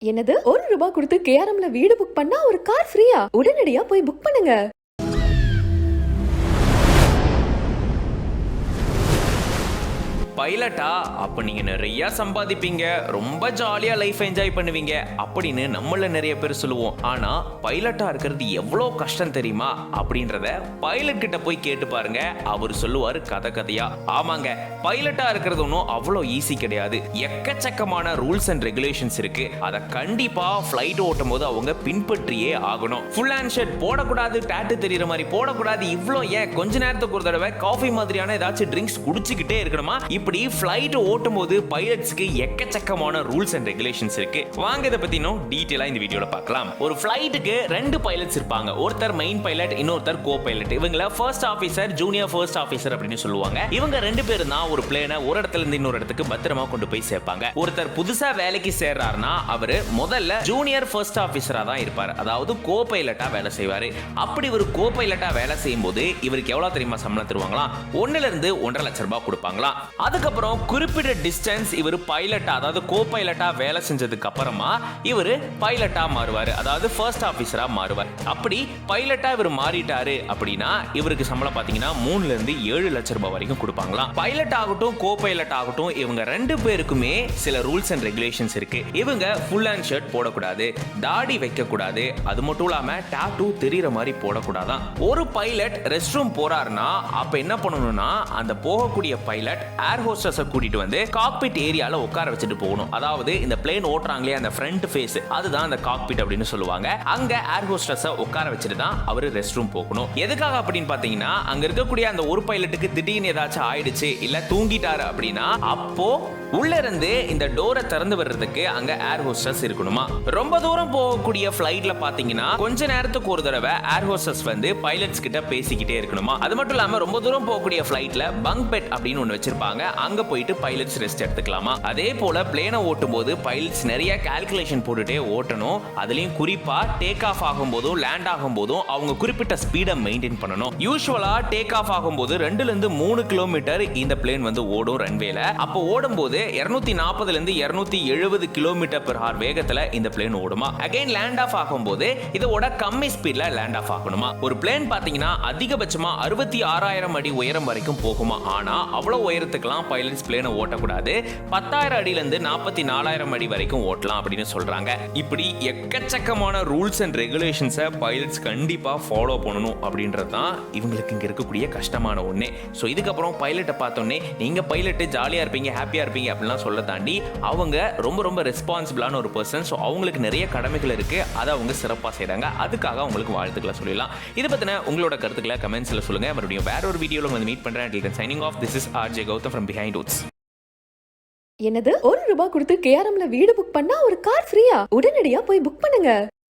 என்னது ₹1 கொடுத்து கேஆர்எம்ல வீடு புக் பண்ணா ஒரு கார் ஃப்ரீயா? உடனடியா போய் புக் பண்ணுங்க. பைலட்டா அப்ப நீங்க நிறைய சம்பாதிப்பீங்க, ரொம்ப ஜாலியா லைஃப் என்ஜாய் பண்ணுவீங்க அப்படின்னு நம்மள நிறைய பேர் சொல்லுவோம். ஆனா பைலட்டா இருக்கிறது எவ்வளவு கஷ்டம் தெரியுமா அப்படின்றத பைலட் கிட்ட போய் கேட்டு பாருங்க. அவர் சொல்லுவாரு கதை கதையா. ஆமாங்க, பைலட்டா இருக்கிறது ஒன்றும் அவ்வளோ ஈஸி கிடையாது. எக்கச்சக்கமான ரூல்ஸ் அண்ட் ரெகுலேஷன்ஸ் இருக்கு. அதை கண்டிப்பா ஃபிளைட் ஓட்டும் போது அவங்க பின்பற்றியே ஆகணும். ஃபுல் ஹேண்ட் ஷர்ட் போடக்கூடாது, டாட்டு தெரியற மாதிரி போடக்கூடாது. இவ்வளோ ஏன் கொஞ்ச நேரத்துக்கு ஒரு தடவை காஃபி மாதிரியான ஏதாச்சும் ட்ரிங்க்ஸ் குடிச்சுக்கிட்டே இருக்கணுமா? இப்படி ஃளைட் ஓட்டும் போது பைலட்ஸ்க்கு எக்கச்சக்கமான ரூல்ஸ் அண்ட் ரெகுலேஷன்ஸ் இருக்கு. வாங்க இத பத்தி இன்னும் டீடைலா இந்த வீடியோல பார்க்கலாம். ஒரு ஃளைட்டுக்கு 2 பைலட்ஸ் இருப்பாங்க. ஒருத்தர் மெயின் பைலட், இன்னொருத்தர் கோ பைலட். இவங்கள first officer, junior first officer அப்படின்னு சொல்லுவாங்க. இவங்க 2 பேரும் தான் ஒரு பிளேனை ஒரு இடத்துல இருந்து இன்னொரு இடத்துக்கு பத்திரமா கொண்டு போய் சேர்ப்பாங்க. ஒருத்தர் புதுசா வேலைக்கு சேர்றாருன்னா அவரு முதல்ல ஜூனியர் ஃபர்ஸ்ட் ஆபீசரா தான் இருப்பாரு, அதாவது கோ பைலட்டா வேலை செய்வாரு. அப்படி ஒரு கோ பைலட்டா வேலை செய்யும் போது இவருக்கு எவ்வளவு தெரியுமா சம்பளம் தருவாங்களா? 1 ல இருந்து 1.5 லட்சம் ரூபாய் கொடுப்பாங்களா. அதுக்கப்புறம் குறிப்பிட்ட டிஸ்டன்ஸ் இவர் பைலட்டா, அதாவது கோ பைலட்டா வேலை செஞ்சதுக்கு அப்புறமா இவர் பைலட்டா மாறுவாரு, அதாவது ஃபர்ஸ்ட் ஆபீசரா மாறுவார். அப்படி பைலட்டா இவர் மாறிட்டாரு அப்படின்னா இவருக்கு சம்பளம் பாத்தீங்கன்னா 3 ல இருந்து 7 லட்சம் ரூபாய் வரைக்கும் கொடுப்பாங்களாம். பைலட் ஆகட்டும் கோ பைலட் ஆகட்டும் இவங்க 2 பேருக்குமே சில ரூல்ஸ் அண்ட் ரெகுலேஷன்ஸ் இருக்கு. இவங்க ஃபுல் ஹேண்ட் ஷர்ட் போடக்கூடாது, தாடி வைக்க கூடாது, அது மட்டும் இல்லாம டாட்டூ தெரியற மாதிரி போடக்கூடாதான். ஒரு பைலட் ரெஸ்ட் ரூம் போறாருன்னா அப்ப என்ன பண்ணணும்னா அந்த போகக்கூடிய பைலட் ஏர் ஹோஸ்டஸ் கூட்டிட்டு வந்து காக்பிட் ஏரியால உட்கார வச்சுட்டு போகணும். அதாவது இந்த பிளேன் ஓட்டுறாங்களே அந்த ஃப்ரண்ட் ஃபேஸ், அதுதான் அந்த காக்பிட் அப்படின்னு சொல்லுவாங்க. அங்க ஏர் ஹோஸ்டஸ் உட்கார வச்சுட்டு தான் அவர் ரெஸ்ட் ரூம் போகணும். எதுக்காக அப்படின்னு பாத்தீங்கன்னா அங்க இருக்கக்கூடிய அந்த ஒரு பைலட்டுக்கு திடீர்னு ஏதாச்சும் ஆயிடுச்சு இல்ல தூங்கிட்டாரு அப்படின்னா அப்போ உள்ள இருந்து இந்த டோரை திறந்து வர்றதுக்கு அங்க ஏர் ஹோஸ்டஸ் இருக்கணுமா. ரொம்ப தூரம் போகக்கூடிய ஃளைட்ல பாத்தீங்கன்னா கொஞ்ச நேரத்துக்கு ஒரு தடவை ஏர் ஹோஸ்டஸ் வந்து பைலட்ஸ் கிட்ட பேசிக்கிட்டே இருக்கணுமா. அது மட்டும் இல்லாம ரொம்ப தூரம் போகக்கூடிய ஃளைட்ல பங்க் பெட் அப்படின்னு ஒன்னு வச்சிருப்பாங்க. அங்க போயிட்டு பைலட்ஸ் ரெஸ்ட் எடுத்துக்கலாமா. அதே போல பிளேனை ஓட்டும் போது பைலட்ஸ் நிறைய கால்குலேஷன் போட்டுட்டே ஓட்டணும். அதுலயும் குறிப்பா டேக் ஆஃப் ஆகும் போதும் லேண்ட் ஆகும் போதும் அவங்க குறிப்பிட்ட ஸ்பீடை மெயின்டைன் பண்ணணும். யூசுவலா டேக் ஆஃப் ஆகும் போது 2 ல இருந்து 3 கிலோமீட்டர் இந்த பிளேன் வந்து ஓடும் ரன்வேல. அப்போ ஓடும் போது 240 ல இருந்து 270 கிலோமீட்டர் பெர் ஹவர் வேகத்துல இந்த பிளேன் ஓடுமா. அகைன் லேண்ட் ஆஃப் ஆகும் போது இதோட கம்மி ஸ்பீட்ல லேண்ட் ஆஃப் ஆகணுமா. ஒரு பிளேன் பாத்தீங்கன்னா அதிகபட்சமா 66,000 அடி உயரம் வரைக்கும் போகுமா. ஆனா அவ்வளவு உயரத்துக்குலாம் பைலட்ஸ் பிளேனை ஓட்டக்கூடாது. 10,000 அடியில இருந்து 44,000 அடி வரைக்கும் ஓட்டலாம் அப்படின்னு சொல்றாங்க. இப்படி எக்கச்சக்கமான ரூல்ஸ் அண்ட் ரெகுலேஷன்ஸை பைலட்ஸ் கண்டிப்பா ஃபாலோ பண்ணணும் அப்படின்றது தான் இவங்களுக்கு இங்க இருக்கக்கூடிய கஷ்டமான ஒண்ணு. ஸோ இதுக்கப்புறம் பைலட்டை பார்த்தோன்னே நீங்க பைலட்டு ஜாலியா இருப்பீங்க, ஹாப்பியா இருப்பீங்க அப்படிலாம் சொல்ல தாண்டி அவங்க ரொம்ப ரொம்ப ரெஸ்பான்சிபிளான ஒரு பர்சன். ஸோ அவங்களுக்கு நிறைய கடமைகள் இருக்கு, அதை அவங்க சிறப்பாக செய்றாங்க. அதுக்காக அவங்களுக்கு வாழ்த்துக்களை சொல்லலாம். இதை பத்தின உங்களோட கருத்துக்களை கமெண்ட்ஸ்ல சொல்லுங்க. மறுபடியும் வேற ஒரு வீடியோல வந்து மீட் பண்றேன். Signing off, this is RJ Gautham from behind roots. என்னது ₹1 கொடுத்து கேஆர்எம்ல வீடு புக் பண்ணா ஒரு கார் ஃப்ரீயா? உடனடியா போய் புக் பண்ணுங்க.